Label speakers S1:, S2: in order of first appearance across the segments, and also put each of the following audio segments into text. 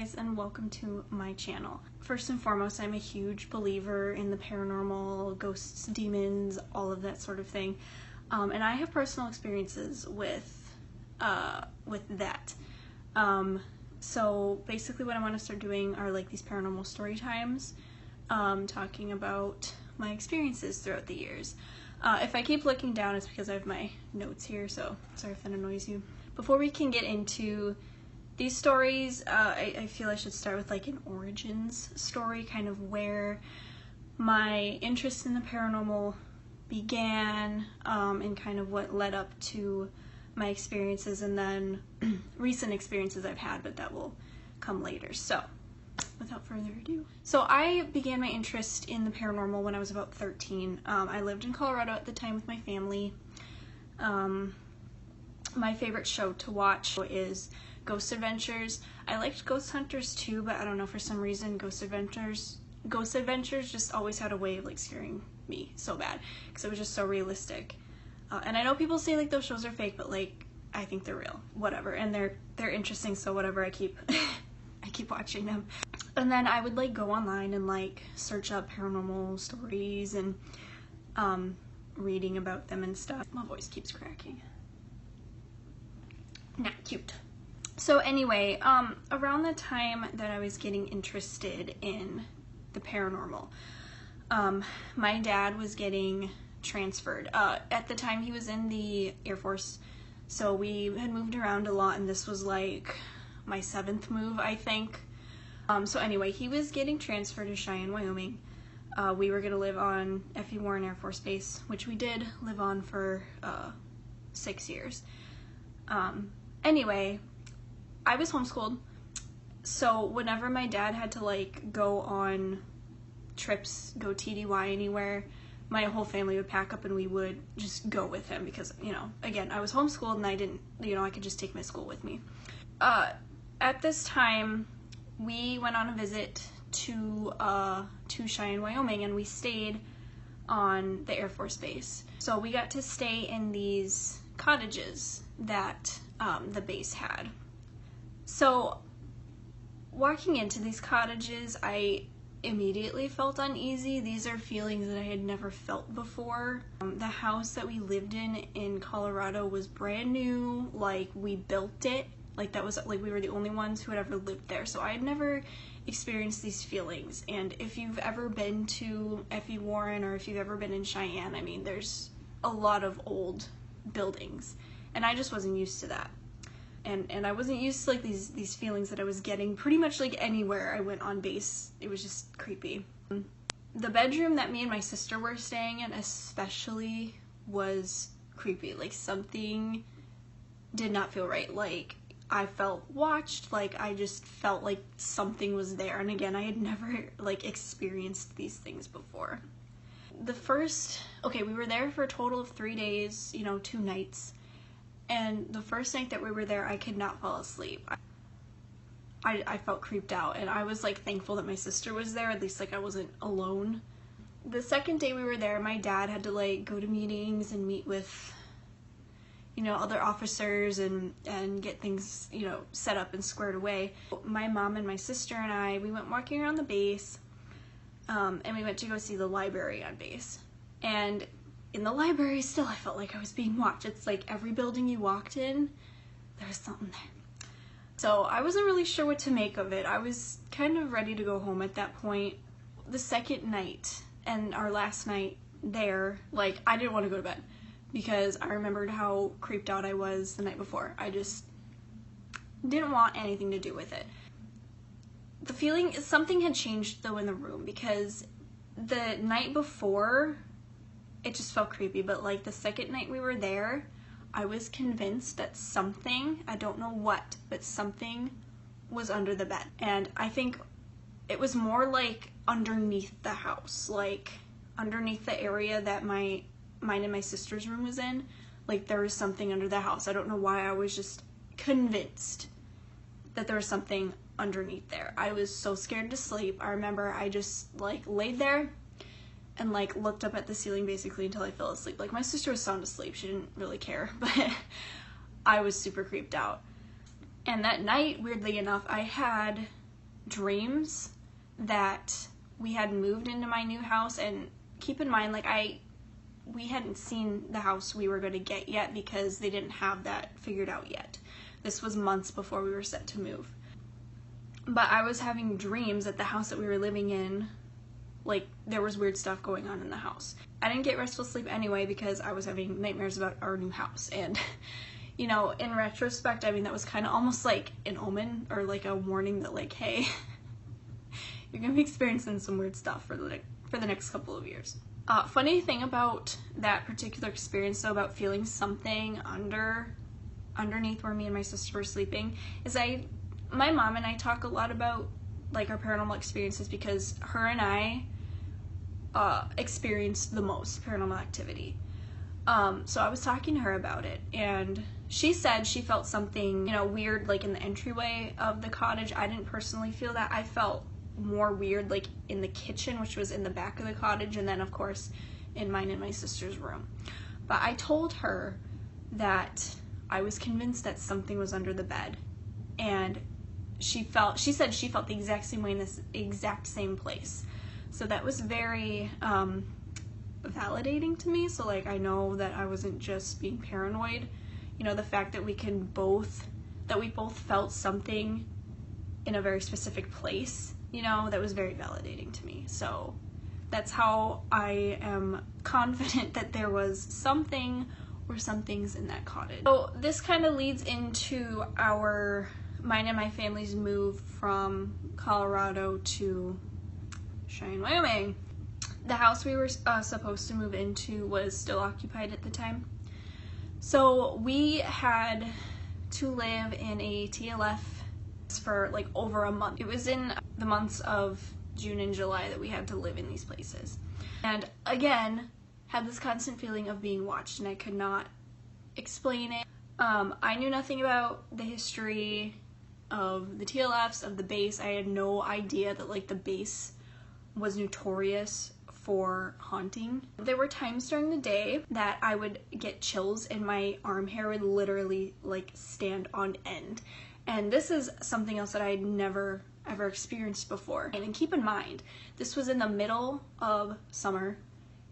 S1: guys, and welcome to my channel. First and foremost, I'm a huge believer in the paranormal, ghosts, demons, all of that sort of thing. And I have personal experiences with that. So basically what I want to start doing are like these paranormal story times, talking about my experiences throughout the years. If I keep looking down, it's because I have my notes here, so sorry if that annoys you. Before we can get into these stories, I feel I should start with like an origins story, kind of where my interest in the paranormal began, and kind of what led up to my experiences, and then recent experiences I've had, but that will come later. So without further ado. So I began my interest in the paranormal when I was about 13. I lived in Colorado at the time with my family. My favorite show to watch is Ghost Adventures. I liked Ghost Hunters too, but I don't know, for some reason Ghost Adventures just always had a way of like scaring me so bad, because it was just so realistic. And I know people say like those shows are fake, but like I think they're real. Whatever, and they're interesting, so whatever. I keep I keep watching them. And then I would like go online and like search up paranormal stories and reading about them and stuff. My voice keeps cracking. Not cute. So anyway, around the time that I was getting interested in the paranormal, my dad was getting transferred. At the time he was in the Air Force, so we had moved around a lot, and this was like my 7th move, I think. So anyway, he was getting transferred to Cheyenne, Wyoming. We were going to live on F.E. Warren Air Force Base, which we did live on for 6 years. Anyway, I was homeschooled, so whenever my dad had to like go on trips, go TDY anywhere, my whole family would pack up and we would just go with him, because, you know, again, I was homeschooled and I didn't, you know, I could just take my school with me. At this time, we went on a visit to Cheyenne, Wyoming, and we stayed on the Air Force Base. So we got to stay in these cottages that the base had. So walking into these cottages, I immediately felt uneasy. These are feelings that I had never felt before. The house that we lived in Colorado was brand new. Like, we built it. Like, that was like we were the only ones who had ever lived there. So I had never experienced these feelings. And if you've ever been to F.E. Warren, or if you've ever been in Cheyenne, I mean, there's a lot of old buildings, and I just wasn't used to that. And I wasn't used to like these feelings that I was getting pretty much like anywhere I went on base. It was just creepy. The bedroom that me and my sister were staying in especially was creepy. Like, something did not feel right. Like, I felt watched. Like, I just felt like something was there. And again, I had never like experienced these things before. We were there for a total of 3 days, you know, 2 nights. And the first night that we were there, I could not fall asleep. I felt creeped out, and I was like thankful that my sister was there, at least like I wasn't alone. The second day we were there, my dad had to like go to meetings and meet with, you know, other officers and get things, you know, set up and squared away. My mom and my sister and I, we went walking around the base, and we went to go see the library on base. And in the library, still, I felt like I was being watched. It's like every building you walked in, there was something there. So I wasn't really sure what to make of it. I was kind of ready to go home at that point. The second night and our last night there, like, I didn't want to go to bed because I remembered how creeped out I was the night before. I just didn't want anything to do with it. The feeling, something had changed though in the room, because the night before, it just felt creepy, but like the second night we were there, I was convinced that something, I don't know what, but something was under the bed. And I think it was more like underneath the house, like underneath the area that mine and my sister's room was in. Like, there was something under the house. I don't know why, I was just convinced that there was something underneath there. I was so scared to sleep. I remember I just like laid there and like looked up at the ceiling basically until I fell asleep. Like, my sister was sound asleep, she didn't really care, but I was super creeped out. And that night, weirdly enough, I had dreams that we had moved into my new house. And keep in mind, like, we hadn't seen the house we were going to get yet because they didn't have that figured out yet. This was months before we were set to move. But I was having dreams that the house that we were living in, like, there was weird stuff going on in the house. I didn't get restful sleep anyway because I was having nightmares about our new house. And, you know, in retrospect, I mean, that was kind of almost like an omen or like a warning that, like, hey, you're going to be experiencing some weird stuff for the next couple of years. Funny thing about that particular experience, though, about feeling something underneath where me and my sister were sleeping, is my mom and I talk a lot about, like, our paranormal experiences because her and I experienced the most paranormal activity. So I was talking to her about it, and she said she felt something, you know, weird, like, in the entryway of the cottage. I didn't personally feel that. I felt more weird, like, in the kitchen, which was in the back of the cottage, and then, of course, in mine and my sister's room. But I told her that I was convinced that something was under the bed, and she said she felt the exact same way in this exact same place. So that was very validating to me. So, like, I know that I wasn't just being paranoid. You know, the fact that we both felt something in a very specific place, you know, that was very validating to me. So that's how I am confident that there was something or some things in that cottage. So this kind of leads into mine and my family's move from Colorado to Cheyenne, Wyoming. The house we were supposed to move into was still occupied at the time. So we had to live in a TLF for like over a month. It was in the months of June and July that we had to live in these places. And again, had this constant feeling of being watched, and I could not explain it. I knew nothing about the history of the TLFs, of the base. I had no idea that, like, the base was notorious for haunting. There were times during the day that I would get chills and my arm hair would literally, like, stand on end. And this is something else that I had never ever experienced before. And keep in mind, this was in the middle of summer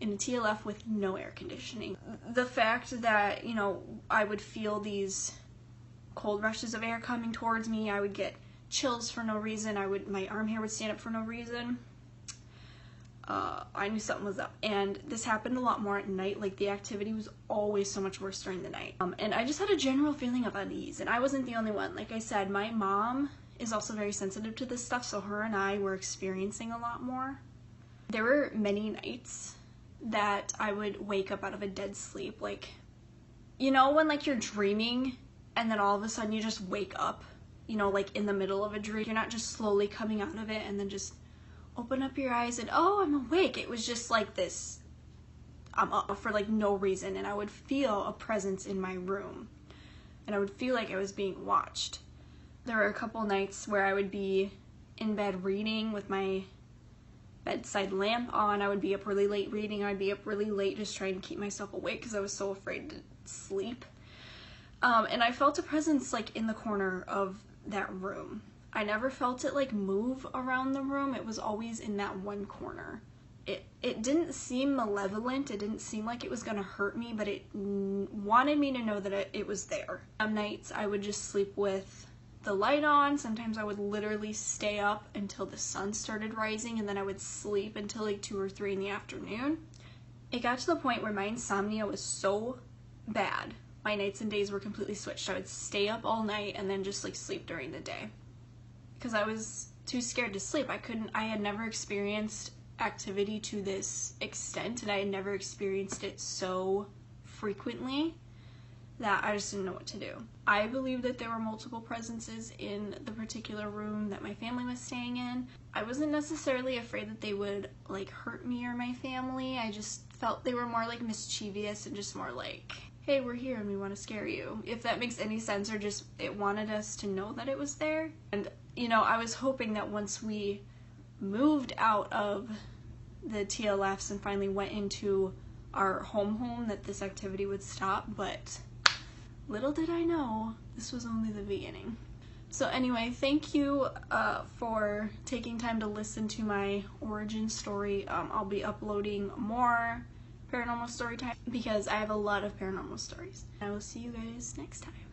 S1: in a TLF with no air conditioning. The fact that, you know, I would feel these cold rushes of air coming towards me, I would get chills for no reason, my arm hair would stand up for no reason. I knew something was up. And this happened a lot more at night. Like, the activity was always so much worse during the night. And I just had a general feeling of unease, and I wasn't the only one. Like I said, my mom is also very sensitive to this stuff, so her and I were experiencing a lot more. There were many nights that I would wake up out of a dead sleep. Like, you know when, like, you're dreaming and then all of a sudden you just wake up, you know, like in the middle of a dream. You're not just slowly coming out of it and then just open up your eyes and, oh, I'm awake. It was just like this, I'm up for, like, no reason, and I would feel a presence in my room, and I would feel like I was being watched. There were a couple nights where I would be in bed reading with my bedside lamp on. I would be up really late reading. I'd be up really late just trying to keep myself awake because I was so afraid to sleep. And I felt a presence, like, in the corner of that room. I never felt it, like, move around the room. It was always in that one corner. It didn't seem malevolent. It didn't seem like it was gonna hurt me, but it wanted me to know that it was there. Some nights I would just sleep with the light on. Sometimes I would literally stay up until the sun started rising, and then I would sleep until like 2 or 3 in the afternoon. It got to the point where my insomnia was so bad, my nights and days were completely switched. I would stay up all night and then just, like, sleep during the day because I was too scared to sleep. I had never experienced activity to this extent, and I had never experienced it so frequently that I just didn't know what to do. I believe that there were multiple presences in the particular room that my family was staying in. I wasn't necessarily afraid that they would, like, hurt me or my family. I just felt they were more, like, mischievous and just more like, hey, we're here and we want to scare you. If that makes any sense, or just it wanted us to know that it was there. And, you know, I was hoping that once we moved out of the TLFs and finally went into our home that this activity would stop, but little did I know this was only the beginning. So anyway, thank you for taking time to listen to my origin story. I'll be uploading more paranormal story time because I have a lot of paranormal stories. I will see you guys next time.